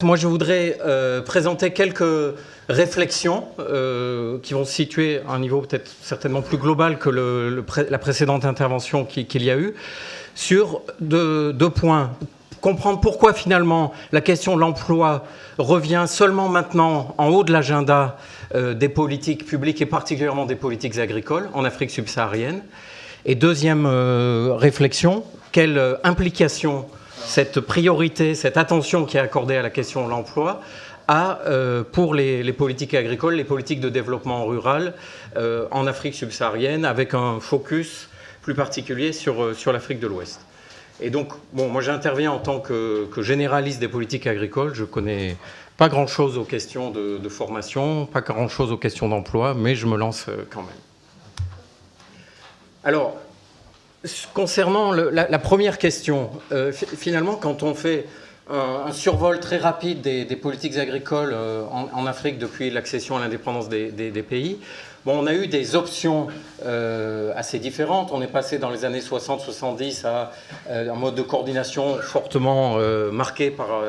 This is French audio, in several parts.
Moi, je voudrais présenter quelques réflexions qui vont se situer à un niveau peut-être certainement plus global que la précédente intervention qu'il y a eu, sur deux points. Comprendre pourquoi finalement la question de l'emploi revient seulement maintenant en haut de l'agenda des politiques publiques et particulièrement des politiques agricoles en Afrique subsaharienne. Et deuxième réflexion, quelle implication cette priorité, cette attention qui est accordée à la question de l'emploi a pour les politiques agricoles, les politiques de développement rural en Afrique subsaharienne, avec un focus plus particulier sur l'Afrique de l'Ouest. Et donc, bon, moi j'interviens en tant que généraliste des politiques agricoles. Je ne connais pas grand-chose aux questions de formation, pas grand-chose aux questions d'emploi, mais je me lance quand même. Alors, concernant la première question, finalement, quand on fait un survol très rapide des politiques agricoles en Afrique depuis l'accession à l'indépendance des pays, bon, on a eu des options assez différentes. On est passé dans les années 60-70 à un mode de coordination fortement marqué par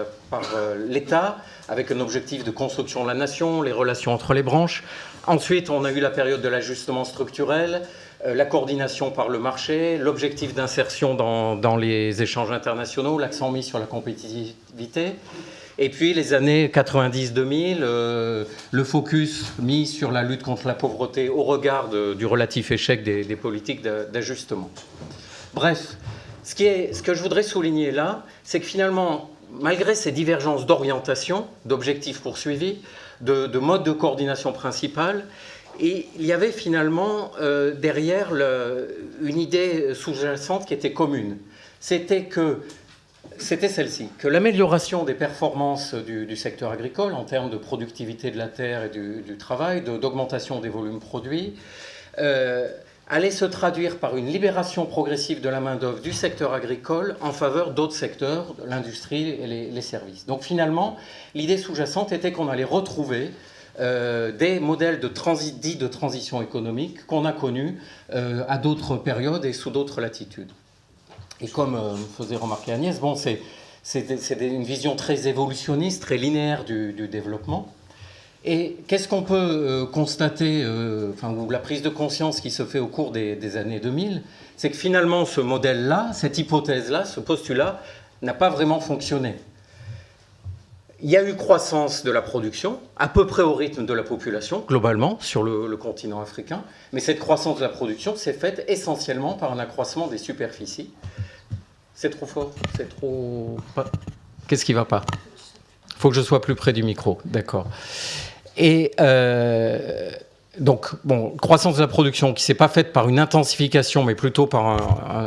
l'État, avec un objectif de construction de la nation, les relations entre les branches. Ensuite, on a eu la période de l'ajustement structurel, la coordination par le marché, l'objectif d'insertion dans les échanges internationaux, l'accent mis sur la compétitivité. Et puis les années 90-2000, le focus mis sur la lutte contre la pauvreté au regard du relatif échec des politiques d'ajustement. Bref, ce que je voudrais souligner là, c'est que finalement, malgré ces divergences d'orientation, d'objectifs poursuivis, de modes de coordination principale, et il y avait finalement derrière une idée sous-jacente qui était commune. C'était celle-ci, que l'amélioration des performances du secteur agricole en termes de productivité de la terre et du travail, d'augmentation des volumes produits, allait se traduire par une libération progressive de la main-d'œuvre du secteur agricole en faveur d'autres secteurs, l'industrie et les services. Donc finalement, l'idée sous-jacente était qu'on allait retrouver des modèles dits de transition économique qu'on a connus à d'autres périodes et sous d'autres latitudes. Et comme faisait remarquer Agnès, bon, c'est une vision très évolutionniste, très linéaire du développement. Et qu'est-ce qu'on peut constater, ou la prise de conscience qui se fait au cours des années 2000, c'est que finalement ce modèle-là, cette hypothèse-là, ce postulat, n'a pas vraiment fonctionné. Il y a eu croissance de la production, à peu près au rythme de la population, globalement, sur le continent africain. Mais cette croissance de la production s'est faite essentiellement par un accroissement des superficies. C'est trop fort? C'est trop... Qu'est-ce qui ne va pas? Il faut que je sois plus près du micro, d'accord. Et donc, bon, croissance de la production qui ne s'est pas faite par une intensification, mais plutôt par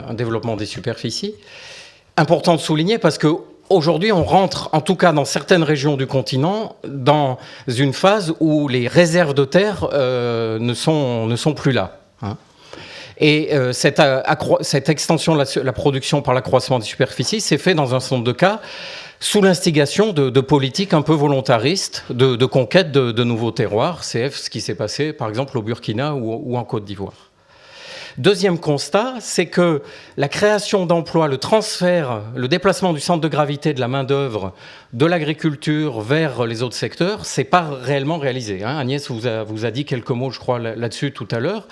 un développement des superficies. Important de souligner parce que aujourd'hui, on rentre, en tout cas dans certaines régions du continent, dans une phase où les réserves de terre ne sont plus là. Hein. Et cette extension de la production par l'accroissement des superficies s'est fait dans un certain nombre de cas sous l'instigation de politiques un peu volontaristes de conquête de nouveaux terroirs. C'est ce qui s'est passé, par exemple, au Burkina ou en Côte d'Ivoire. Deuxième constat, c'est que la création d'emplois, le transfert, le déplacement du centre de gravité de la main-d'œuvre de l'agriculture vers les autres secteurs, c'est pas réellement réalisé. Hein. Agnès vous a dit quelques mots, je crois, là-dessus tout à l'heure.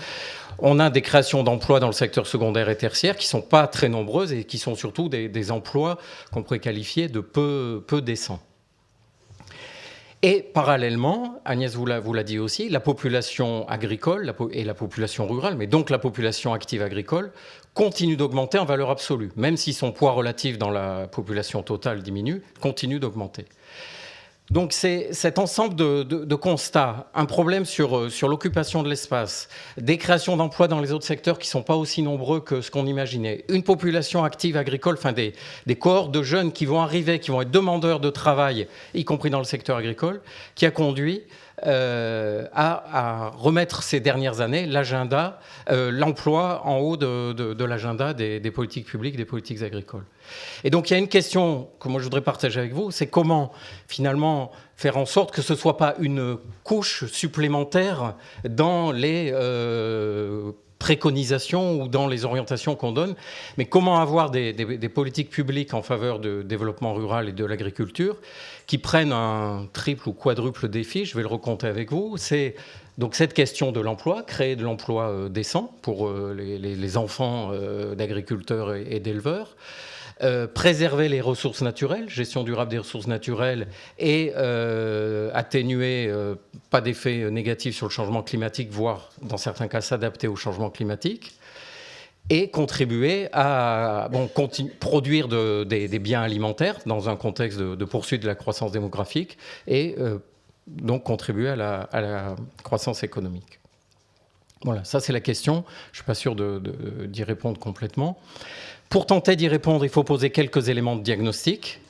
On a des créations d'emplois dans le secteur secondaire et tertiaire qui ne sont pas très nombreuses et qui sont surtout des emplois qu'on pourrait qualifier de peu décents. Et parallèlement, Agnès vous l'a dit aussi, la population agricole et la population rurale, mais donc la population active agricole, continue d'augmenter en valeur absolue. Même si son poids relatif dans la population totale diminue, continue d'augmenter. Donc c'est cet ensemble de constats, un problème sur l'occupation de l'espace, des créations d'emplois dans les autres secteurs qui ne sont pas aussi nombreux que ce qu'on imaginait, une population active agricole, enfin des cohortes de jeunes qui vont arriver, qui vont être demandeurs de travail, y compris dans le secteur agricole, qui a conduit à remettre ces dernières années l'agenda, l'emploi en haut de l'agenda des politiques publiques, des politiques agricoles. Et donc il y a une question que moi je voudrais partager avec vous, c'est comment finalement faire en sorte que ce ne soit pas une couche supplémentaire dans les préconisations ou dans les orientations qu'on donne. Mais comment avoir des politiques publiques en faveur du développement rural et de l'agriculture qui prennent un triple ou quadruple défi, je vais le recompter avec vous, c'est donc cette question de l'emploi, créer de l'emploi décent pour les enfants d'agriculteurs et d'éleveurs, préserver les ressources naturelles, gestion durable des ressources naturelles et atténuer, pas d'effets négatifs sur le changement climatique, voire dans certains cas s'adapter au changement climatique, et contribuer à produire des biens alimentaires dans un contexte de poursuite de la croissance démographique et donc contribuer à la croissance économique. Voilà, ça c'est la question. Je ne suis pas sûr d'y répondre complètement. Pour tenter d'y répondre, il faut poser quelques éléments de diagnostic.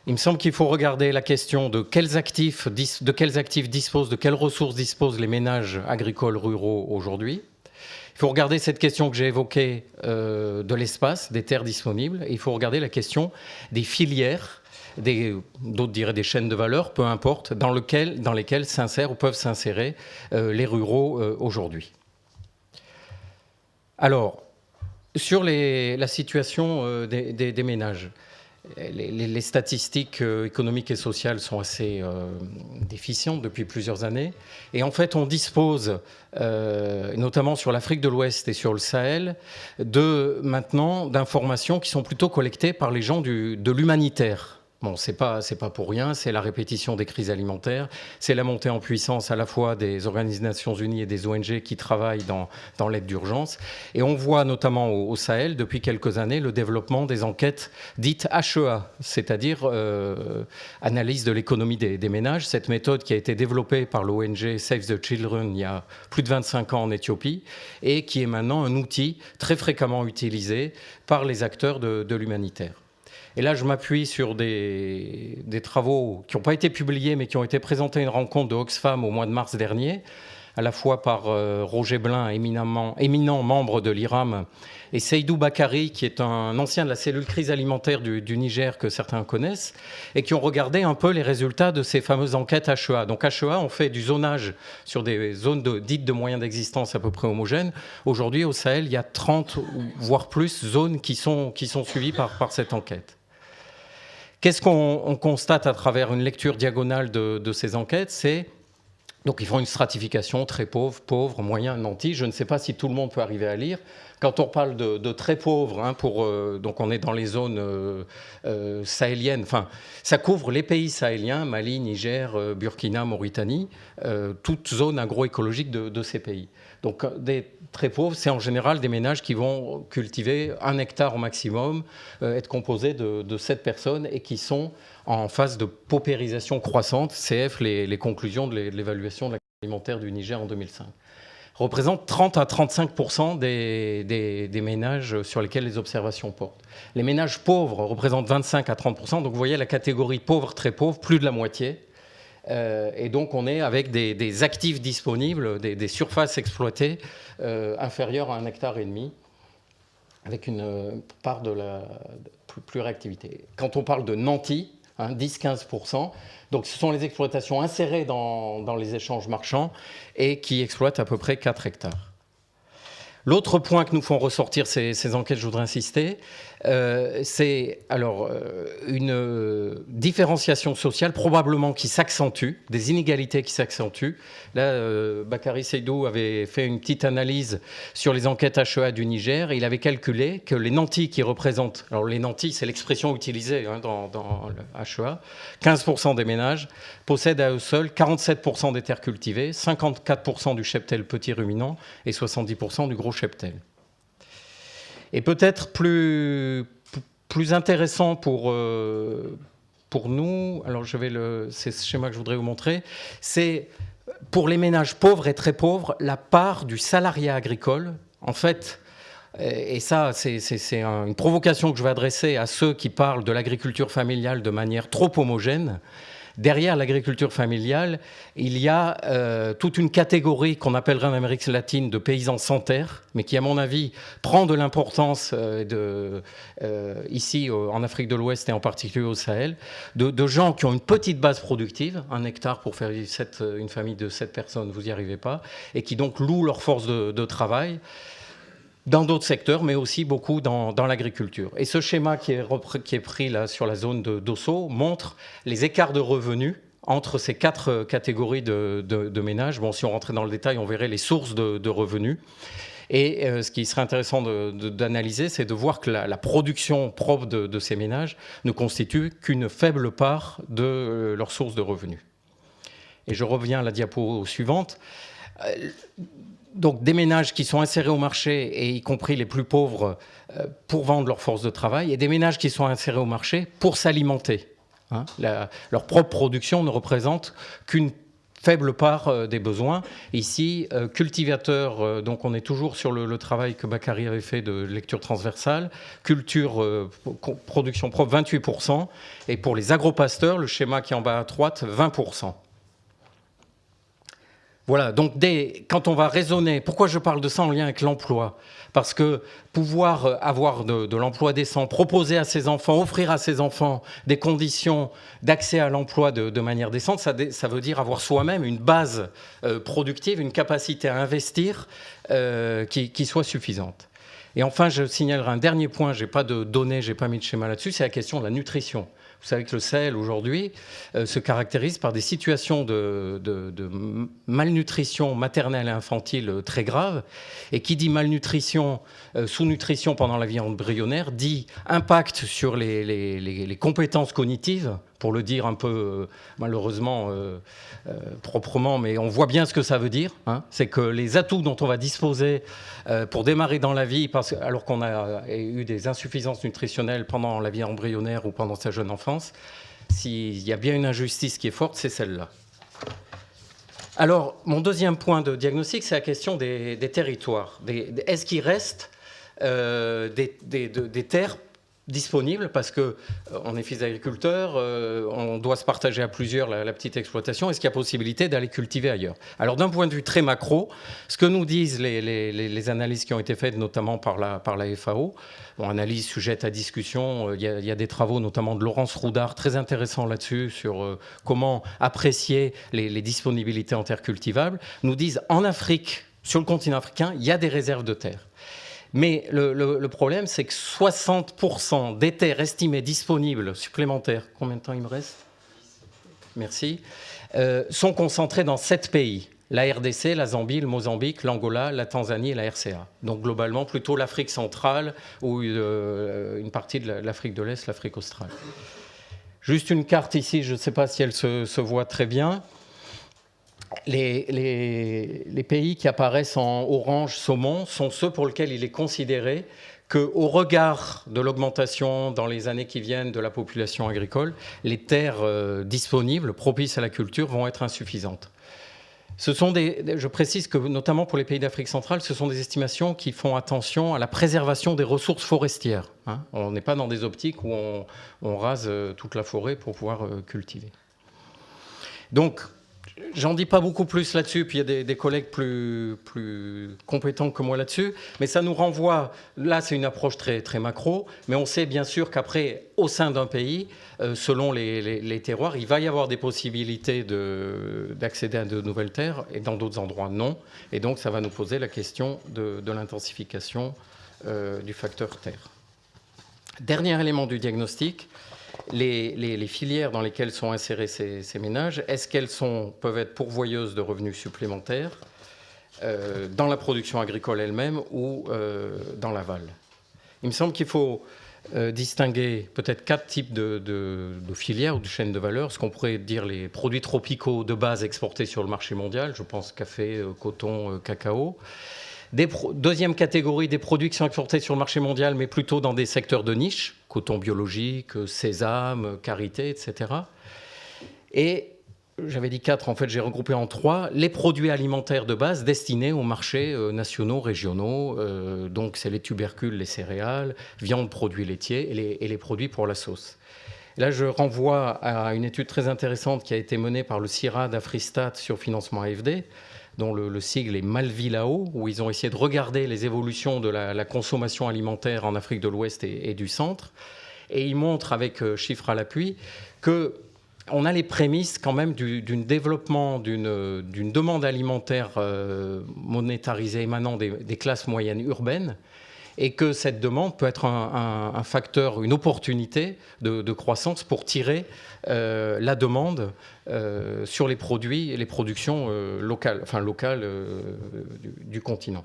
Il me semble qu'il faut regarder la question de quels actifs disposent, de quelles ressources disposent les ménages agricoles ruraux aujourd'hui. Il faut regarder cette question que j'ai évoquée de l'espace, des terres disponibles. Et il faut regarder la question des filières, d'autres diraient des chaînes de valeur, peu importe, dans lesquelles s'insèrent ou peuvent s'insérer les ruraux aujourd'hui. Alors, sur la situation des ménages, les statistiques économiques et sociales sont assez déficientes depuis plusieurs années. Et en fait, on dispose, notamment sur l'Afrique de l'Ouest et sur le Sahel, maintenant d'informations qui sont plutôt collectées par les gens de l'humanitaire. Bon, c'est pas pour rien, c'est la répétition des crises alimentaires, c'est la montée en puissance à la fois des organisations des Nations Unies et des ONG qui travaillent dans l'aide d'urgence. Et on voit notamment au Sahel, depuis quelques années, le développement des enquêtes dites HEA, c'est-à-dire analyse de l'économie des ménages. Cette méthode qui a été développée par l'ONG Save the Children il y a plus de 25 ans en Éthiopie et qui est maintenant un outil très fréquemment utilisé par les acteurs de l'humanitaire. Et là, je m'appuie sur des travaux qui n'ont pas été publiés, mais qui ont été présentés à une rencontre de Oxfam au mois de mars dernier, à la fois par Roger Blin, éminent membre de l'IRAM, et Seydou Bakary, qui est un ancien de la cellule crise alimentaire du Niger, que certains connaissent, et qui ont regardé un peu les résultats de ces fameuses enquêtes HEA. Donc HEA, on fait du zonage sur des zones dites de moyens d'existence à peu près homogènes. Aujourd'hui, au Sahel, il y a 30, voire plus, zones qui sont suivies par cette enquête. Qu'est-ce qu'on constate à travers une lecture diagonale de ces enquêtes? Donc ils font une stratification très pauvre, moyen, nanti. Je ne sais pas si tout le monde peut arriver à lire. Quand on parle de très pauvre, donc on est dans les zones sahéliennes, enfin, ça couvre les pays sahéliens, Mali, Niger, Burkina, Mauritanie, toute zone agroécologique de ces pays. Donc des très pauvres, c'est en général des ménages qui vont cultiver 1 hectare au maximum, être composés de 7 personnes et qui sont en phase de paupérisation croissante, CF, les conclusions de l'évaluation de la crise alimentaire du Niger en 2005. Représente 30 à 35% des ménages sur lesquels les observations portent. Les ménages pauvres représentent 25 à 30%, donc vous voyez la catégorie pauvre, très pauvre, plus de la moitié. Et donc on est avec des actifs disponibles, des surfaces exploitées inférieures à 1,5 hectare, avec une part de la pluriactivité. Quand on parle de nantis, 10-15%, donc ce sont les exploitations insérées dans les échanges marchands et qui exploitent à peu près 4 hectares. L'autre point que nous font ressortir ces enquêtes, je voudrais insister, c'est alors une différenciation sociale probablement qui s'accentue, des inégalités qui s'accentuent. Là, Bakary Seydou avait fait une petite analyse sur les enquêtes HEA du Niger et il avait calculé que les nantis qui représentent, alors les nantis c'est l'expression utilisée dans le HEA, 15% des ménages possèdent à eux seuls 47% des terres cultivées, 54% du cheptel petit ruminant et 70% du gros cheptel. Et peut-être plus intéressant pour nous, alors c'est ce schéma que je voudrais vous montrer, c'est pour les ménages pauvres et très pauvres, la part du salariat agricole, en fait, et ça c'est une provocation que je vais adresser à ceux qui parlent de l'agriculture familiale de manière trop homogène. Derrière l'agriculture familiale, il y a toute une catégorie qu'on appellerait en Amérique latine de paysans sans terre, mais qui, à mon avis, prend de l'importance ici en Afrique de l'Ouest et en particulier au Sahel, de gens qui ont une petite base productive, 1 hectare pour faire une famille de 7 personnes, vous n'y arrivez pas, et qui donc louent leur force de travail. dans d'autres secteurs, mais aussi beaucoup dans l'agriculture. Et ce schéma qui est pris là sur la zone d'Osso montre les écarts de revenus entre ces 4 catégories de ménages. Bon, si on rentrait dans le détail, on verrait les sources de revenus. Et ce qui serait intéressant d'analyser, c'est de voir que la production propre de ces ménages ne constitue qu'une faible part de leurs sources de revenus. Et je reviens à la diapo suivante. Donc des ménages qui sont insérés au marché, et y compris les plus pauvres, pour vendre leur force de travail, et des ménages qui sont insérés au marché pour s'alimenter. Hein, leur propre production ne représente qu'une faible part des besoins. Ici, cultivateurs, donc on est toujours sur le travail que Bakary avait fait de lecture transversale, culture, production propre, 28%, et pour les agropasteurs, le schéma qui est en bas à droite, 20%. Voilà, donc quand on va raisonner, pourquoi je parle de ça en lien avec l'emploi ? Parce que pouvoir avoir de l'emploi décent, proposer à ses enfants, offrir à ses enfants des conditions d'accès à l'emploi de manière décente, ça veut dire avoir soi-même une base productive, une capacité à investir qui soit suffisante. Et enfin, je signalerai un dernier point, je n'ai pas de données, je n'ai pas mis de schéma là-dessus, c'est la question de la nutrition. Vous savez que le Sahel, aujourd'hui, se caractérise par des situations de malnutrition maternelle et infantile très graves. Et qui dit malnutrition, sous-nutrition pendant la vie embryonnaire, dit impact sur les compétences cognitives, pour le dire un peu, malheureusement, proprement, mais on voit bien ce que ça veut dire. Hein. C'est que les atouts dont on va disposer pour démarrer dans la vie, alors qu'on a eu des insuffisances nutritionnelles pendant la vie embryonnaire ou pendant sa jeune enfance, s'il y a bien une injustice qui est forte, c'est celle-là. Alors, mon deuxième point de diagnostic, c'est la question des territoires. Est-ce qu'il reste des terres disponibles, parce qu'on est fils d'agriculteurs, on doit se partager à plusieurs la petite exploitation. Est-ce qu'il y a possibilité d'aller cultiver ailleurs ? Alors d'un point de vue très macro, ce que nous disent les analyses qui ont été faites notamment par la FAO, analyse sujette à discussion, il y a des travaux notamment de Laurence Roudard très intéressants là-dessus sur comment apprécier les disponibilités en terres cultivables, nous disent en Afrique, sur le continent africain, il y a des réserves de terres. Mais le problème, c'est que 60% des terres estimées disponibles supplémentaires, combien de temps il me reste ? Merci, sont concentrées dans 7 pays. La RDC, la Zambie, le Mozambique, l'Angola, la Tanzanie et la RCA. Donc globalement, plutôt l'Afrique centrale ou une partie de l'Afrique de l'Est, l'Afrique australe. Juste une carte ici, je ne sais pas si elle se voit très bien. Les pays qui apparaissent en orange saumon sont ceux pour lesquels il est considéré qu'au regard de l'augmentation dans les années qui viennent de la population agricole, les terres disponibles, propices à la culture, vont être insuffisantes. Je précise que, notamment pour les pays d'Afrique centrale, ce sont des estimations qui font attention à la préservation des ressources forestières. Hein. On n'est pas dans des optiques où on rase toute la forêt pour pouvoir cultiver. Donc, j'en dis pas beaucoup plus là-dessus, puis il y a des collègues plus compétents que moi là-dessus, mais ça nous renvoie, là c'est une approche très, très macro, mais on sait bien sûr qu'après, au sein d'un pays, selon les terroirs, il va y avoir des possibilités d'accéder à de nouvelles terres, et dans d'autres endroits non, et donc ça va nous poser la question de l'intensification du facteur terre. Dernier élément du diagnostic, les filières dans lesquelles sont insérés ces ménages, est-ce qu'elles peuvent être pourvoyeuses de revenus supplémentaires dans la production agricole elle-même ou dans l'aval ? Il me semble qu'il faut distinguer peut-être 4 types de filières ou de chaînes de valeur, ce qu'on pourrait dire les produits tropicaux de base exportés sur le marché mondial, je pense café, coton, cacao. Deuxième catégorie, des produits qui sont exportés sur le marché mondial, mais plutôt dans des secteurs de niche, coton biologique, sésame, karité, etc. Et j'avais dit 4, en fait j'ai regroupé en 3, les produits alimentaires de base destinés aux marchés nationaux, régionaux, donc c'est les tubercules, les céréales, viande, produits laitiers et les produits pour la sauce. Et là je renvoie à une étude très intéressante qui a été menée par le CIRAD Afristat sur financement AFD, dont le sigle est Malvilao, où ils ont essayé de regarder les évolutions de la consommation alimentaire en Afrique de l'Ouest et du Centre. Et ils montrent, avec chiffres à l'appui, que on a les prémices quand même d'un développement d'une demande alimentaire monétarisée émanant des classes moyennes urbaines, et que cette demande peut être un facteur, une opportunité de croissance pour tirer la demande sur les produits et les productions locales du continent.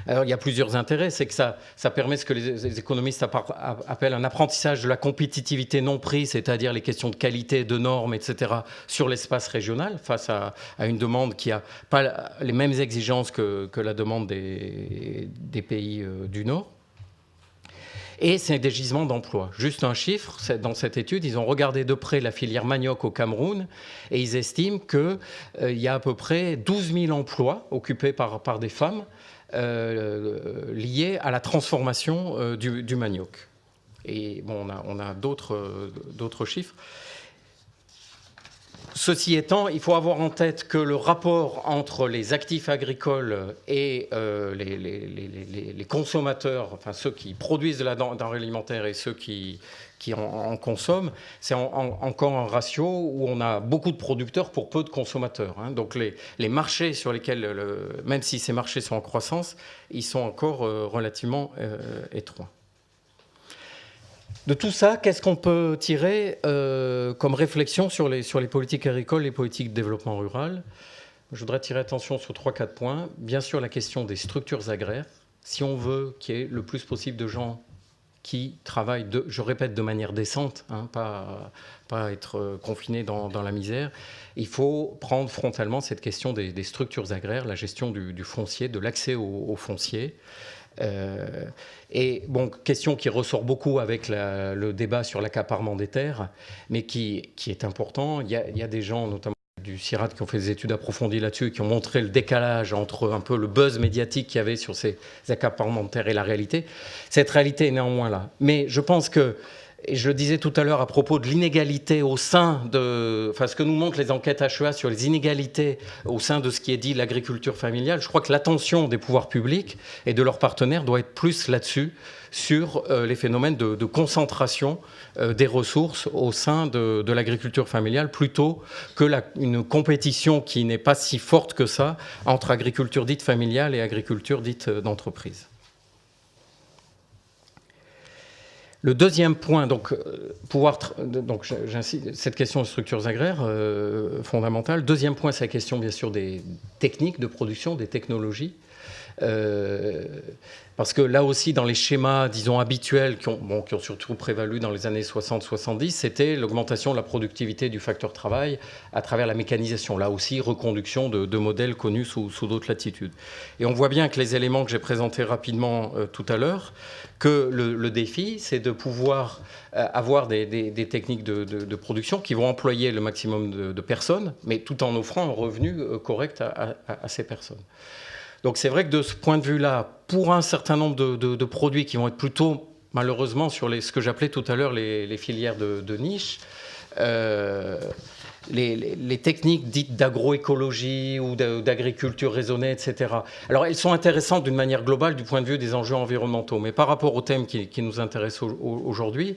Alors, il y a plusieurs intérêts. C'est que ça permet ce que les économistes appellent un apprentissage de la compétitivité non prise, c'est-à-dire les questions de qualité, de normes, etc., sur l'espace régional, face à une demande qui n'a pas les mêmes exigences que la demande des pays du Nord. Et c'est des gisements d'emplois. Juste un chiffre, dans cette étude, ils ont regardé de près la filière manioc au Cameroun et ils estiment qu'il y a à peu près 12 000 emplois occupés par des femmes liées à la transformation du manioc. Et bon, on a d'autres chiffres. Ceci étant, il faut avoir en tête que le rapport entre les actifs agricoles et les consommateurs, enfin ceux qui produisent de la denrée alimentaire et ceux qui en consomment, c'est encore un ratio où on a beaucoup de producteurs pour peu de consommateurs. Hein. Donc les marchés sur lesquels, même si ces marchés sont en croissance, ils sont encore relativement étroits. De tout ça, qu'est-ce qu'on peut tirer comme réflexion sur les politiques agricoles et les politiques de développement rural? Je voudrais attirer attention sur 3-4 points. Bien sûr, la question des structures agraires. Si on veut qu'il y ait le plus possible de gens qui travaillent, je répète, de manière décente, hein, pas être confinés dans la misère, il faut prendre frontalement cette question des structures agraires, la gestion du foncier, de l'accès au foncier. Et bon, question qui ressort beaucoup avec le débat sur l'accaparement des terres, mais qui est important. Il y a des gens, notamment du CIRAD, qui ont fait des études approfondies là-dessus, qui ont montré le décalage entre un peu le buzz médiatique qu'il y avait sur ces accaparements de terres et la réalité. Cette réalité est néanmoins là. Mais je pense que, et je le disais tout à l'heure à propos de l'inégalité au sein de... Enfin, ce que nous montrent les enquêtes HEA sur les inégalités au sein de ce qui est dit l'agriculture familiale, je crois que l'attention des pouvoirs publics et de leurs partenaires doit être plus là-dessus, sur les phénomènes de concentration des ressources au sein de l'agriculture familiale, plutôt que une compétition qui n'est pas si forte que ça entre agriculture dite familiale et agriculture dite d'entreprise. Le deuxième point, j'insiste, cette question de structures agraires fondamentale. Deuxième point, c'est la question bien sûr des techniques de production, des technologies. Parce que là aussi, dans les schémas, disons, habituels qui ont surtout prévalu dans les années 60-70, c'était l'augmentation de la productivité du facteur travail à travers la mécanisation. Là aussi, reconduction de modèles connus sous d'autres latitudes. Et on voit bien que les éléments que j'ai présentés rapidement tout à l'heure, que le défi, c'est de pouvoir avoir des techniques de production qui vont employer le maximum de personnes, mais tout en offrant un revenu correct à ces personnes. Donc c'est vrai que de ce point de vue-là, pour un certain nombre de produits qui vont être plutôt, malheureusement, sur ce que j'appelais tout à l'heure les filières de niche, les techniques dites d'agroécologie ou d'agriculture raisonnée, etc. Alors elles sont intéressantes d'une manière globale du point de vue des enjeux environnementaux, mais par rapport au thème qui nous intéresse aujourd'hui,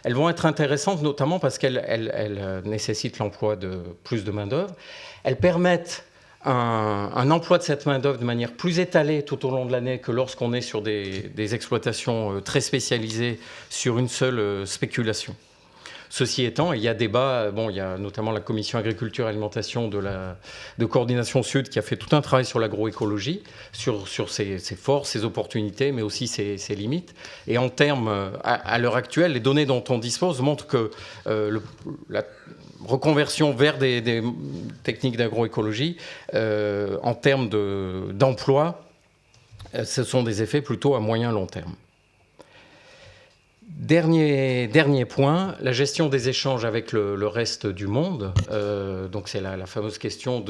elles vont être intéressantes notamment parce qu'elles nécessitent l'emploi de plus de main-d'œuvre. Elles permettent un emploi de cette main-d'œuvre de manière plus étalée tout au long de l'année que lorsqu'on est sur des exploitations très spécialisées sur une seule spéculation. Ceci étant, il y a débat, il y a notamment la commission agriculture et alimentation de Coordination Sud qui a fait tout un travail sur l'agroécologie, sur ses forces, ses opportunités, mais aussi ses limites. Et en termes, à l'heure actuelle, les données dont on dispose montrent que la reconversion vers des techniques d'agroécologie, en termes d'emploi, ce sont des effets plutôt à moyen-long terme. Dernier point, la gestion des échanges avec le reste du monde. Donc c'est la fameuse question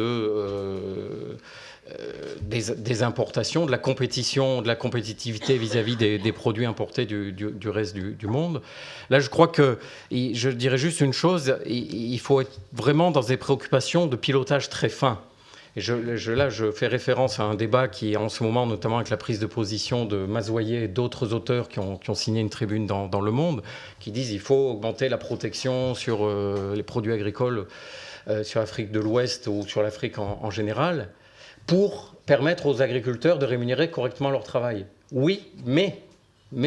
des importations, de la compétition, de la compétitivité vis-à-vis des produits importés du reste du monde. Là, je crois que, je dirais juste une chose, il faut être vraiment dans des préoccupations de pilotage très fin. Et là, je fais référence à un débat qui est en ce moment, notamment avec la prise de position de Mazoyer et d'autres auteurs qui ont signé une tribune dans Le Monde, qui disent qu'il faut augmenter la protection sur les produits agricoles sur l'Afrique de l'Ouest ou sur l'Afrique en général, pour permettre aux agriculteurs de rémunérer correctement leur travail. Oui, mais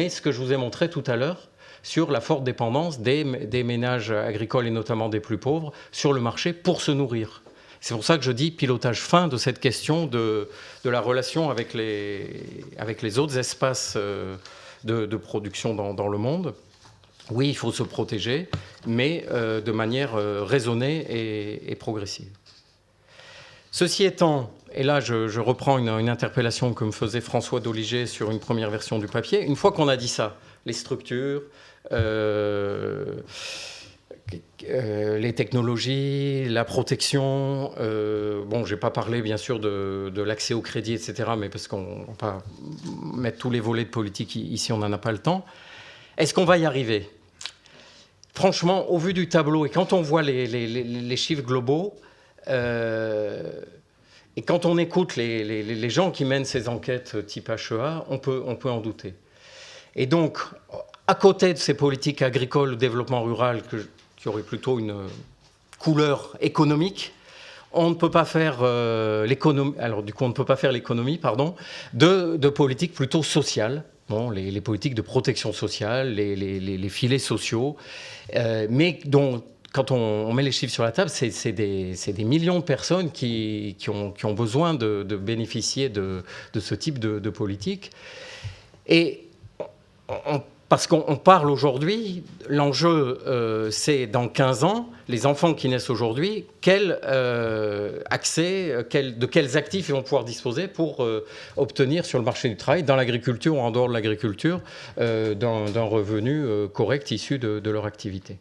ce que je vous ai montré tout à l'heure, sur la forte dépendance des ménages agricoles et notamment des plus pauvres sur le marché pour se nourrir. C'est pour ça que je dis pilotage fin de cette question de la relation avec les autres espaces de production dans le monde. Oui, il faut se protéger, mais de manière raisonnée et progressive. Ceci étant, et là je reprends une interpellation que me faisait François Doligé sur une première version du papier, une fois qu'on a dit ça, les structures, les technologies, la protection, bon, je n'ai pas parlé bien sûr de l'accès au crédit, etc., mais parce qu'on ne va pas mettre tous les volets de politique ici, on n'en a pas le temps. Est-ce qu'on va y arriver ? Franchement, au vu du tableau, et quand on voit les chiffres globaux, et quand on écoute les gens qui mènent ces enquêtes type HEA, on peut en douter. Et donc, à côté de ces politiques agricoles, développement rural, qui auraient plutôt une couleur économique, on ne peut pas faire l'économie. Alors, du coup, on ne peut pas faire l'économie, pardon, de politiques plutôt sociales. Bon, les politiques de protection sociale, les filets sociaux, mais dont, quand on met les chiffres sur la table, c'est des millions de personnes qui ont besoin de bénéficier de ce type de politique. Et parce qu'on parle aujourd'hui, l'enjeu, c'est dans 15 ans, les enfants qui naissent aujourd'hui, quel accès, de quels actifs ils vont pouvoir disposer pour obtenir sur le marché du travail, dans l'agriculture ou en dehors de l'agriculture, d'un revenu correct issu de leur activité.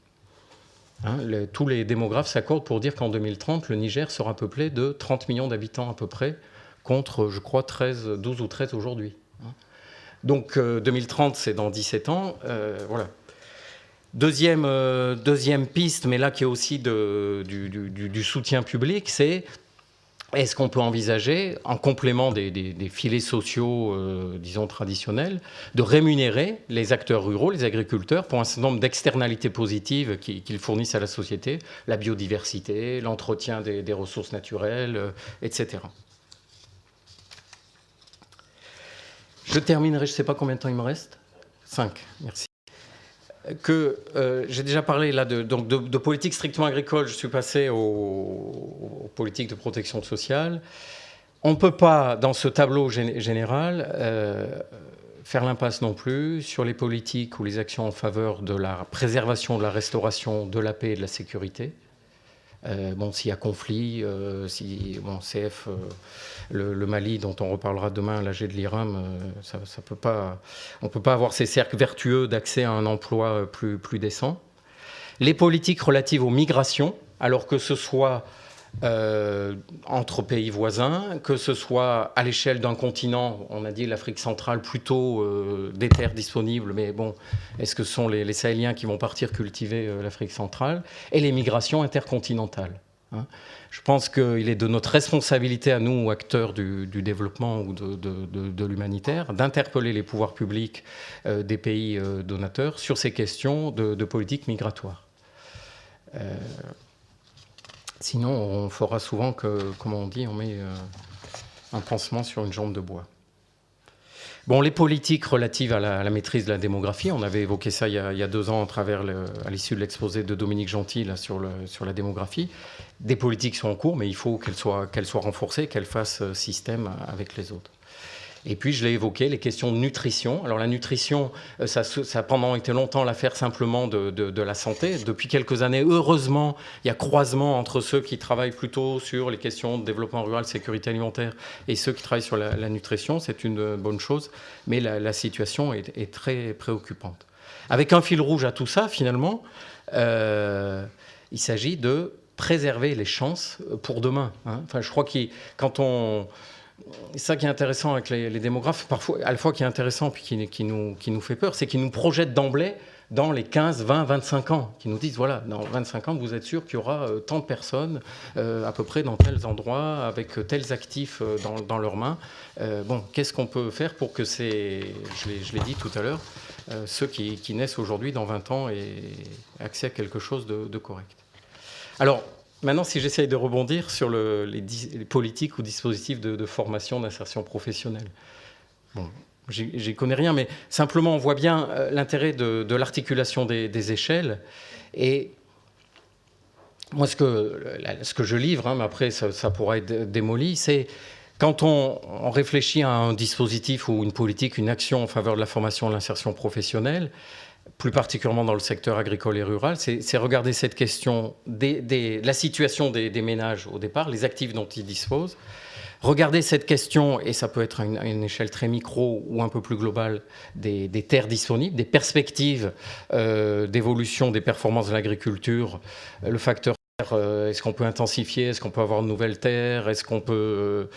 Hein, tous les démographes s'accordent pour dire qu'en 2030, le Niger sera peuplé de 30 millions d'habitants à peu près, contre, je crois, 12 ou 13 aujourd'hui. Donc 2030, c'est dans 17 ans. Voilà. Deuxième piste, mais là qui est aussi du soutien public, c'est est-ce qu'on peut envisager, en complément des filets sociaux, disons traditionnels, de rémunérer les acteurs ruraux, les agriculteurs, pour un certain nombre d'externalités positives qu'ils fournissent à la société, la biodiversité, l'entretien des ressources naturelles, etc. Je terminerai, je ne sais pas combien de temps il me reste. 5, merci. J'ai déjà parlé là de politique strictement agricole, je suis passé aux politiques de protection sociale. On ne peut pas, dans ce tableau général, faire l'impasse non plus sur les politiques ou les actions en faveur de la préservation, de la restauration, de la paix et de la sécurité. Bon, s'il y a conflit, CF, le Mali, dont on reparlera demain, l'AG de l'IRAM, on ne peut pas avoir ces cercles vertueux d'accès à un emploi plus décent. Les politiques relatives aux migrations, alors que ce soit entre pays voisins, que ce soit à l'échelle d'un continent, on a dit l'Afrique centrale, plutôt des terres disponibles, mais bon, est-ce que ce sont les Sahéliens qui vont partir cultiver l'Afrique centrale, et les migrations intercontinentales, hein. Je pense qu'il est de notre responsabilité à nous, acteurs du développement ou de l'humanitaire, d'interpeller les pouvoirs publics des pays donateurs sur ces questions de politique migratoire. Sinon, on fera souvent que, comme on dit, on met un pansement sur une jambe de bois. Bon, les politiques relatives à la maîtrise de la démographie, on avait évoqué ça il y a 2 ans à l'issue de l'exposé de Dominique Gentil là, sur la démographie. Des politiques sont en cours, mais il faut qu'elles soient renforcées, qu'elles fassent système avec les autres. Et puis, je l'ai évoqué, les questions de nutrition. Alors, la nutrition, ça a pendant été longtemps l'affaire simplement de la santé. Depuis quelques années, heureusement, il y a croisement entre ceux qui travaillent plutôt sur les questions de développement rural, sécurité alimentaire, et ceux qui travaillent sur la nutrition. C'est une bonne chose, mais la situation est très préoccupante. Avec un fil rouge à tout ça, finalement, il s'agit de préserver les chances pour demain, hein. Enfin, je crois que quand on... C'est ça qui est intéressant avec les démographes, parfois, à la fois qui est intéressant puis qui nous fait peur, c'est qu'ils nous projettent d'emblée dans les 15, 20, 25 ans, qui nous disent, voilà, dans 25 ans, vous êtes sûr qu'il y aura tant de personnes, à peu près dans tels endroits, avec tels actifs dans leurs mains. Bon, qu'est-ce qu'on peut faire pour que je l'ai dit tout à l'heure, ceux qui naissent aujourd'hui, dans 20 ans, aient accès à quelque chose de correct. Alors, maintenant, si j'essaye de rebondir sur les politiques ou dispositifs de formation, d'insertion professionnelle. Bon, j'y connais rien, mais simplement, on voit bien l'intérêt de l'articulation des échelles. Et moi, ce que je livre, hein, mais après, ça pourra être démoli, c'est quand on réfléchit à un dispositif ou une politique, une action en faveur de la formation et de l'insertion professionnelle, plus particulièrement dans le secteur agricole et rural, c'est regarder cette question de la situation des ménages au départ, les actifs dont ils disposent. Regarder cette question, et ça peut être à une échelle très micro ou un peu plus globale, des terres disponibles, des perspectives d'évolution des performances de l'agriculture, le facteur est-ce qu'on peut intensifier, est-ce qu'on peut avoir de nouvelles terres, est-ce qu'on peut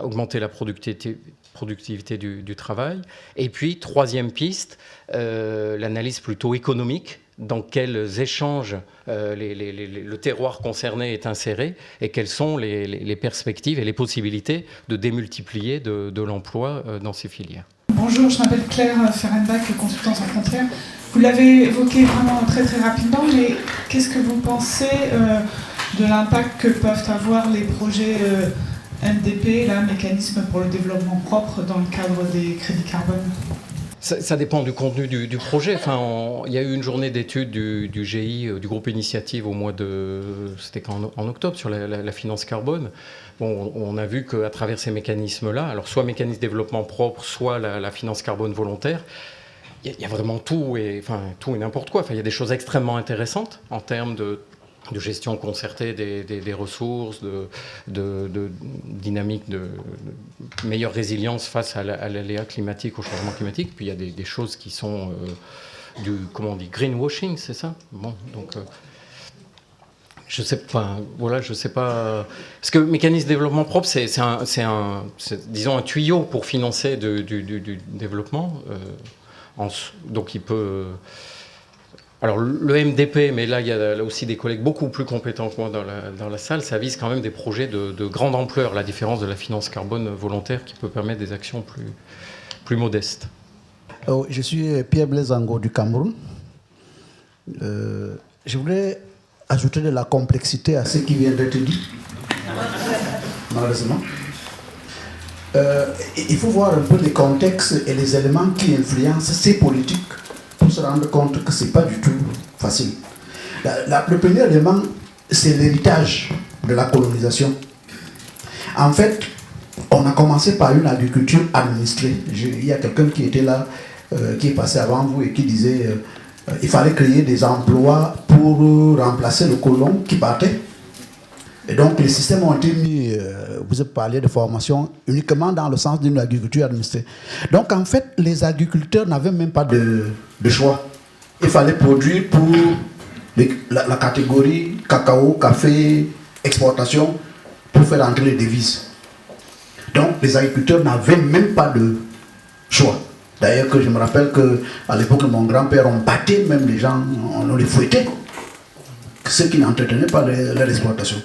augmenter la productivité du travail. Et puis, troisième piste, l'analyse plutôt économique, dans quels échanges le terroir concerné est inséré et quelles sont les perspectives et les possibilités de démultiplier de l'emploi dans ces filières. Bonjour, je m'appelle Claire Ferenbach, consultante sans frontières. Vous l'avez évoqué vraiment très très rapidement, mais qu'est-ce que vous pensez de l'impact que peuvent avoir les projets MDP, là, mécanisme pour le développement propre, dans le cadre des crédits carbone ? Ça dépend du contenu du projet. Enfin, il y a eu une journée d'études du GI, du groupe Initiative, au mois de... C'était en octobre, sur la finance carbone. Bon, on a vu qu'à travers ces mécanismes-là, alors soit mécanisme développement propre, soit la finance carbone volontaire, il y a vraiment tout et n'importe quoi. Enfin, il y a des choses extrêmement intéressantes en termes de gestion concertée des ressources, de dynamique, de meilleure résilience face à l'aléa climatique, au changement climatique. Puis il y a des choses qui sont comment on dit, greenwashing, c'est ça ? Bon, donc je sais pas. Voilà, je sais pas. Parce que mécanisme de développement propre, c'est disons un tuyau pour financer du développement. Donc il peut. Alors le MDP, mais là il y a là aussi des collègues beaucoup plus compétents que moi dans la salle, ça vise quand même des projets de grande ampleur, la différence de la finance carbone volontaire qui peut permettre des actions plus modestes. Je suis Pierre Blaise Ango du Cameroun. Je voulais ajouter de la complexité à ce qui vient d'être dit, malheureusement. Il faut voir un peu les contextes et les éléments qui influencent ces politiques pour se rendre compte que ce n'est pas du tout facile. Le premier élément, c'est l'héritage de la colonisation. En fait, on a commencé par une agriculture administrée. Il y a quelqu'un qui était là, qui est passé avant vous et qui disait il fallait créer des emplois pour remplacer le colon qui partait. Et donc les systèmes ont été mis, vous avez parlé de formation, uniquement dans le sens d'une agriculture administrée. Donc en fait, les agriculteurs n'avaient même pas de choix. Il fallait produire pour la catégorie cacao, café, exportation, pour faire entrer les devises. Donc les agriculteurs n'avaient même pas de choix. D'ailleurs, que je me rappelle qu'à l'époque de mon grand-père, on battait même les gens, on les fouettait, ceux qui n'entretenaient pas leur exploitation.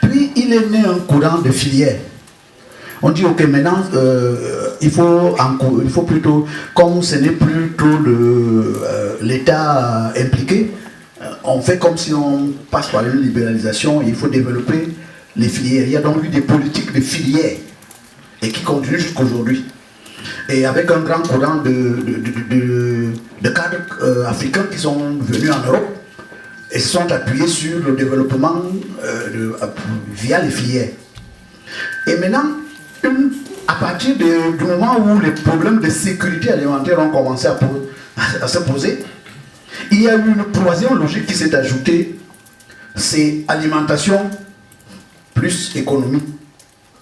Puis, il est né un courant de filière. On dit, ok, maintenant, il faut plutôt, comme ce n'est plus trop l'État impliqué, on fait comme si on passe par une libéralisation et il faut développer les filières. Il y a donc eu des politiques de filières et qui continuent jusqu'aujourd'hui. Et avec un grand courant de cadres africains qui sont venus en Europe et se sont appuyés sur le développement via les filières. Et maintenant, à partir du moment où les problèmes de sécurité alimentaire ont commencé à se poser, il y a eu une troisième logique qui s'est ajoutée, c'est alimentation plus économie.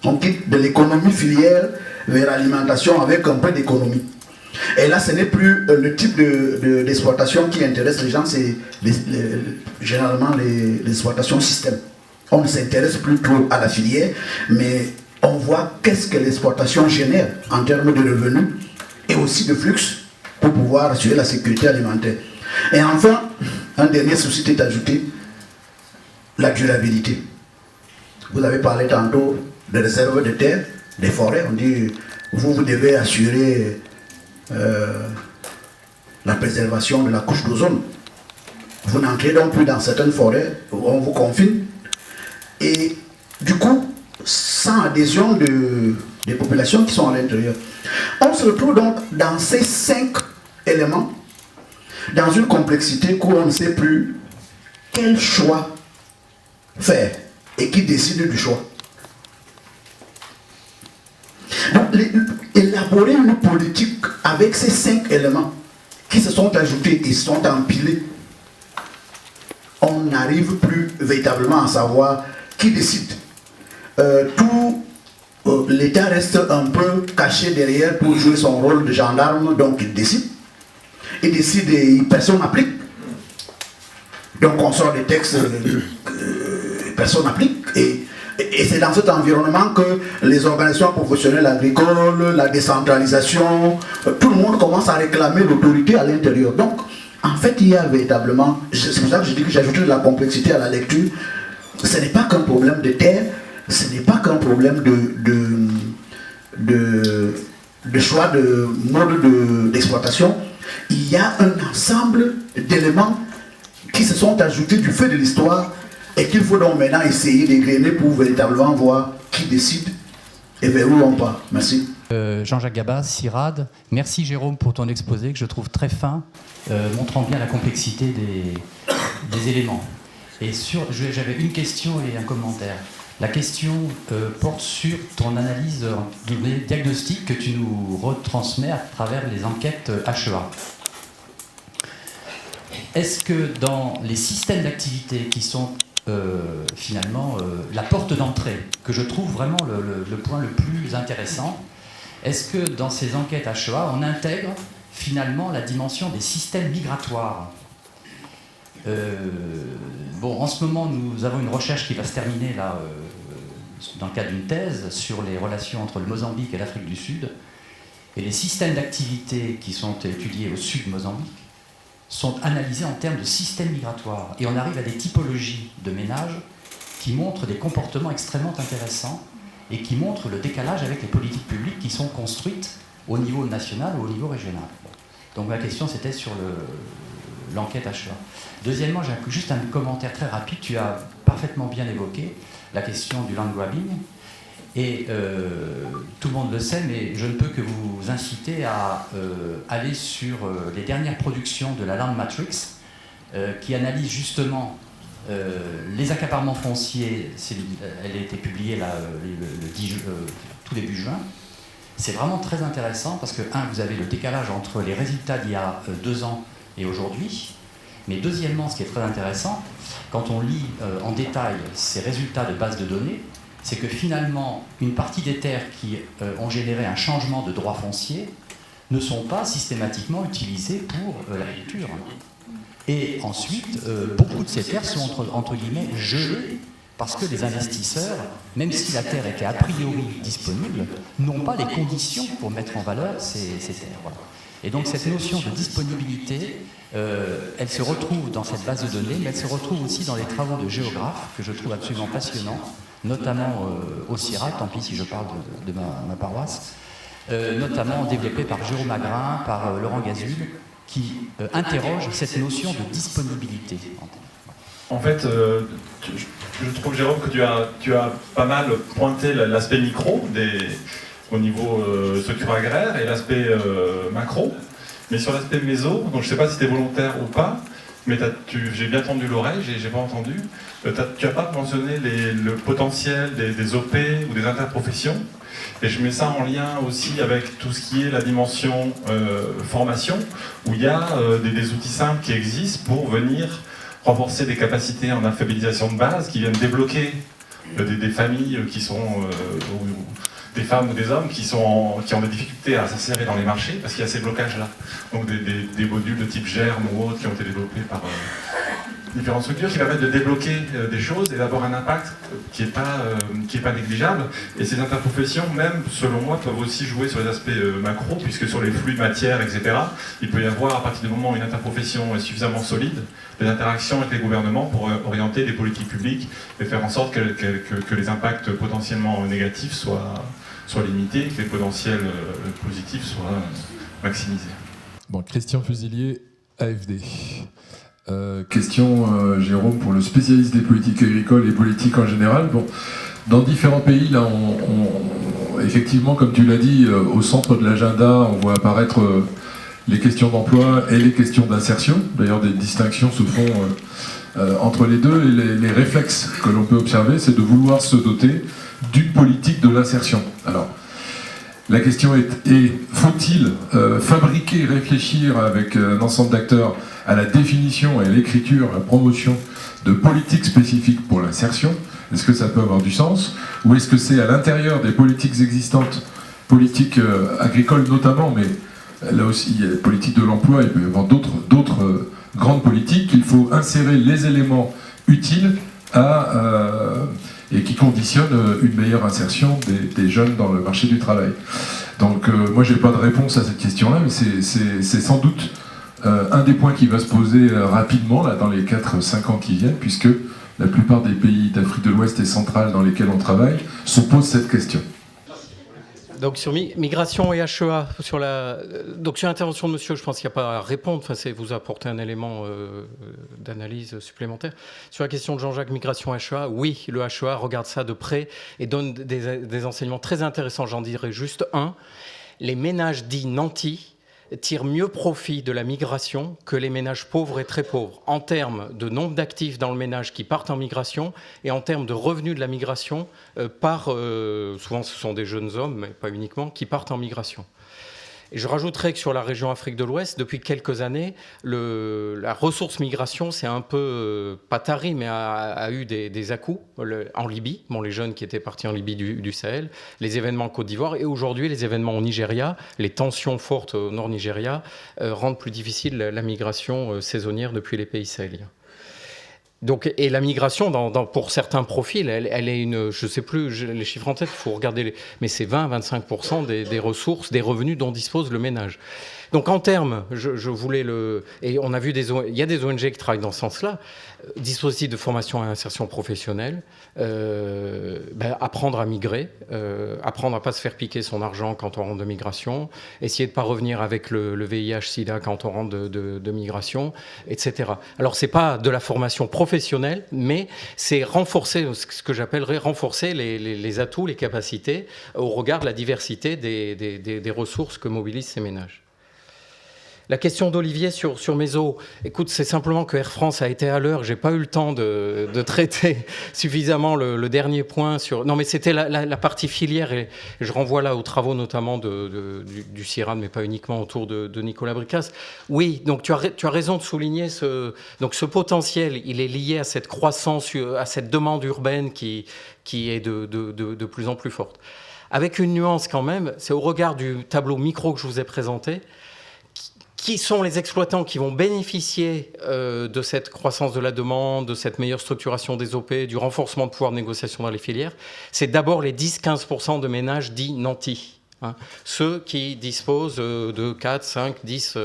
On quitte de l'économie filière vers l'alimentation avec un peu d'économie. Et là, ce n'est plus le type d'exploitation qui intéresse les gens, c'est généralement l'exploitation système. On ne s'intéresse plus trop à la filière, mais on voit qu'est-ce que l'exploitation génère en termes de revenus et aussi de flux pour pouvoir assurer la sécurité alimentaire. Et enfin, un dernier souci est ajouté, la durabilité. Vous avez parlé tantôt des réserves de terre, des forêts. On dit, vous devez assurer la préservation de la couche d'ozone. Vous n'entrez donc plus dans certaines forêts où on vous confine. Et du coup, sans adhésion des populations qui sont à l'intérieur. On se retrouve donc dans ces 5 éléments, dans une complexité où on ne sait plus quel choix faire et qui décide du choix. Donc, élaborer une politique avec ces 5 éléments qui se sont ajoutés et sont empilés, on n'arrive plus véritablement à savoir qui décide. L'État reste un peu caché derrière pour jouer son rôle de gendarme, donc il décide. Il décide et personne n'applique. Donc on sort des textes que personne n'applique. Et c'est dans cet environnement que les organisations professionnelles agricoles, la décentralisation, tout le monde commence à réclamer l'autorité à l'intérieur. Donc, en fait, il y a véritablement, c'est pour ça que je dis que j'ajoute de la complexité à la lecture. Ce n'est pas qu'un problème de terre, ce n'est pas qu'un problème de choix de mode d'exploitation. Il y a un ensemble d'éléments qui se sont ajoutés du fait de l'histoire et qu'il faut donc maintenant essayer d'égrener pour véritablement voir qui décide et vers où on part. Merci. Jean-Jacques Gabas, CIRAD. Merci Jérôme pour ton exposé que je trouve très fin, montrant bien la complexité des éléments. Et j'avais une question et un commentaire. La question porte sur ton analyse diagnostique que tu nous retransmets à travers les enquêtes HEA. Est-ce que dans les systèmes d'activité qui sont finalement la porte d'entrée, que je trouve vraiment le point le plus intéressant, est-ce que dans ces enquêtes HEA, on intègre finalement la dimension des systèmes migratoires ? En ce moment, nous avons une recherche qui va se terminer là, dans le cadre d'une thèse sur les relations entre le Mozambique et l'Afrique du Sud. Et les systèmes d'activité qui sont étudiés au sud du Mozambique sont analysés en termes de systèmes migratoires. Et on arrive à des typologies de ménages qui montrent des comportements extrêmement intéressants et qui montrent le décalage avec les politiques publiques qui sont construites au niveau national ou au niveau régional. Donc ma question, c'était sur l'enquête HEA. Deuxièmement, j'ai juste un commentaire très rapide. Tu as parfaitement bien évoqué la question du land grabbing. Et tout le monde le sait, mais je ne peux que vous inciter à aller sur les dernières productions de la Land Matrix, qui analyse justement les accaparements fonciers. Elle a été publiée là, tout début juin. C'est vraiment très intéressant parce que, vous avez le décalage entre les résultats d'il y a 2 ans et aujourd'hui. Mais deuxièmement, ce qui est très intéressant, quand on lit en détail ces résultats de base de données, c'est que finalement, une partie des terres qui ont généré un changement de droit foncier ne sont pas systématiquement utilisées pour l'agriculture. Et ensuite, beaucoup de ces terres sont entre guillemets gelées parce que les investisseurs, même si la terre était a priori disponible, n'ont pas les conditions pour mettre en valeur ces terres. Voilà. Et donc cette notion de disponibilité, elle se retrouve dans cette base de données, mais elle se retrouve aussi dans les travaux de géographes que je trouve absolument passionnants, notamment au CIRAD, tant pis si je parle de ma paroisse, notamment développés par Jérôme Magrin, par Laurent Gazul, qui interrogent cette notion de disponibilité. En fait, je trouve, Jérôme, que tu as pas mal pointé l'aspect micro au niveau structure agraire et l'aspect macro. Mais sur l'aspect méso, donc je ne sais pas si c'était volontaire ou pas, mais j'ai bien tendu l'oreille, j'ai pas entendu. Tu n'as pas mentionné le potentiel des OP ou des interprofessions. Et je mets ça en lien aussi avec tout ce qui est la dimension formation, où il y a des outils simples qui existent pour venir renforcer des capacités en alphabétisation de base, qui viennent débloquer des familles qui sont... des femmes ou des hommes qui ont des difficultés à s'insérer dans les marchés parce qu'il y a ces blocages-là. Donc des modules de type GERM ou autres qui ont été développés différentes structures qui permettent de débloquer des choses et d'avoir un impact qui n'est pas négligeable. Et ces interprofessions, même selon moi, peuvent aussi jouer sur les aspects macro, puisque sur les flux de matière, etc., il peut y avoir, à partir du moment où une interprofession est suffisamment solide, des interactions avec les gouvernements pour orienter des politiques publiques et faire en sorte que les impacts potentiellement négatifs soient limités, que les potentiels positifs soient maximisés. Bon, Christian Fusilier, AFD. Question, Jérôme, pour le spécialiste des politiques agricoles et politiques en général. Bon, dans différents pays, là, effectivement, comme tu l'as dit, au centre de l'agenda, on voit apparaître les questions d'emploi et les questions d'insertion. D'ailleurs, des distinctions se font entre les deux. Et les réflexes que l'on peut observer, c'est de vouloir se doter d'une politique de l'insertion. Alors, la question est faut-il fabriquer, réfléchir avec un ensemble d'acteurs à la définition et à l'écriture, à la promotion de politiques spécifiques pour l'insertion? Est-ce que ça peut avoir du sens? Ou est-ce que c'est à l'intérieur des politiques existantes, politiques agricoles notamment, mais là aussi, il y a la politique de l'emploi, il peut y avoir d'autres grandes politiques, qu'il faut insérer les éléments utiles et qui conditionnent une meilleure insertion des jeunes dans le marché du travail. Donc moi, je n'ai pas de réponse à cette question-là, mais c'est sans doute un des points qui va se poser rapidement là, dans les 4-5 ans qui viennent, puisque la plupart des pays d'Afrique de l'Ouest et centrale dans lesquels on travaille se posent cette question. Donc sur migration et HEA, donc sur l'intervention de monsieur, je pense qu'il n'y a pas à répondre, enfin, c'est vous apporter un élément d'analyse supplémentaire. Sur la question de Jean-Jacques, migration HEA, oui, le HEA regarde ça de près et donne des enseignements très intéressants, j'en dirais juste un. Les ménages dits nantis tirent mieux profit de la migration que les ménages pauvres et très pauvres, en termes de nombre d'actifs dans le ménage qui partent en migration et en termes de revenus de la migration souvent ce sont des jeunes hommes, mais pas uniquement, qui partent en migration. Et je rajouterais que sur la région Afrique de l'Ouest, depuis quelques années, la ressource migration, c'est un peu, pas tari, mais a eu des à-coups en Libye. Bon, les jeunes qui étaient partis en Libye du Sahel, les événements en Côte d'Ivoire et aujourd'hui les événements au Nigeria, les tensions fortes au nord Nigeria rendent plus difficile la migration saisonnière depuis les pays sahéliens. Donc, et la migration, pour certains profils, elle est je ne sais plus les chiffres en tête, il faut regarder, mais c'est 20-25% des ressources, des revenus dont dispose le ménage. Donc en termes, je voulais et on a vu il y a des ONG qui travaillent dans ce sens-là, dispositifs de formation et insertion professionnelle, apprendre à migrer, apprendre à ne pas se faire piquer son argent quand on rentre de migration, essayer de ne pas revenir avec le VIH-Sida quand on rentre de migration, etc. Alors c'est pas de la formation professionnelle, mais c'est renforcer, ce que j'appellerais renforcer les atouts, les capacités au regard de la diversité des ressources que mobilisent ces ménages. La question d'Olivier sur mes eaux, écoute, c'est simplement que Air France a été à l'heure, j'ai pas eu le temps de traiter suffisamment le dernier point sur... Non mais c'était la partie filière et je renvoie là aux travaux notamment du CIRAD, mais pas uniquement autour de Nicolas Bricas. Oui, donc tu as raison de souligner ce potentiel, il est lié à cette croissance, à cette demande urbaine qui est de plus en plus forte. Avec une nuance quand même, c'est au regard du tableau micro que je vous ai présenté, qui sont les exploitants qui vont bénéficier de cette croissance de la demande, de cette meilleure structuration des OP, du renforcement de pouvoir de négociation dans les filières? C'est d'abord les 10-15% de ménages dits nantis. Hein, ceux qui disposent de 4, 5, 10...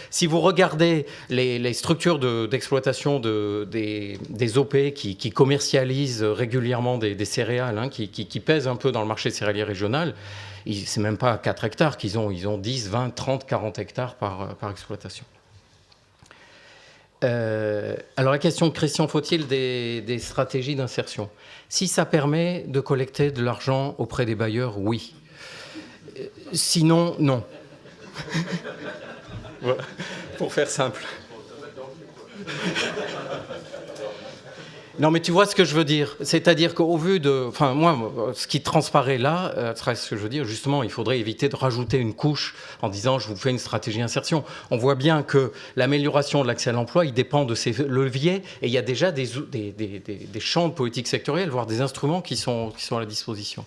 si vous regardez les structures d'exploitation des OP qui commercialisent régulièrement des céréales, hein, qui pèsent un peu dans le marché céréalier régional, c'est même pas 4 hectares qu'ils ont, ils ont 10, 20, 30, 40 hectares par exploitation. Alors la question de Christian, faut-il des stratégies d'insertion? Si ça permet de collecter de l'argent auprès des bailleurs, oui. Sinon, non. Voilà, pour faire simple. Non, mais tu vois ce que je veux dire. C'est-à-dire qu'au vu de... Enfin, moi, ce qui transparaît là, c'est ce que je veux dire, justement, il faudrait éviter de rajouter une couche en disant « je vous fais une stratégie d'insertion ». On voit bien que l'amélioration de l'accès à l'emploi, il dépend de ces leviers et il y a déjà des champs de politique sectorielle, voire des instruments qui sont à la disposition.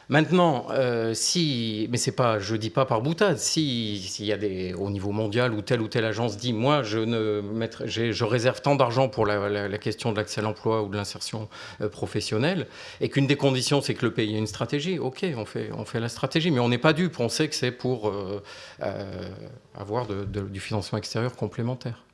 Maintenant, mais c'est pas, je dis pas par boutade, s'il y a au niveau mondial où telle agence dit, moi, je réserve tant d'argent pour la question de l'accès à l'emploi ou de l'insertion professionnelle, et qu'une des conditions, c'est que le pays ait une stratégie, ok, on fait la stratégie, mais on n'est pas dupe, on sait que c'est pour avoir du financement extérieur complémentaire.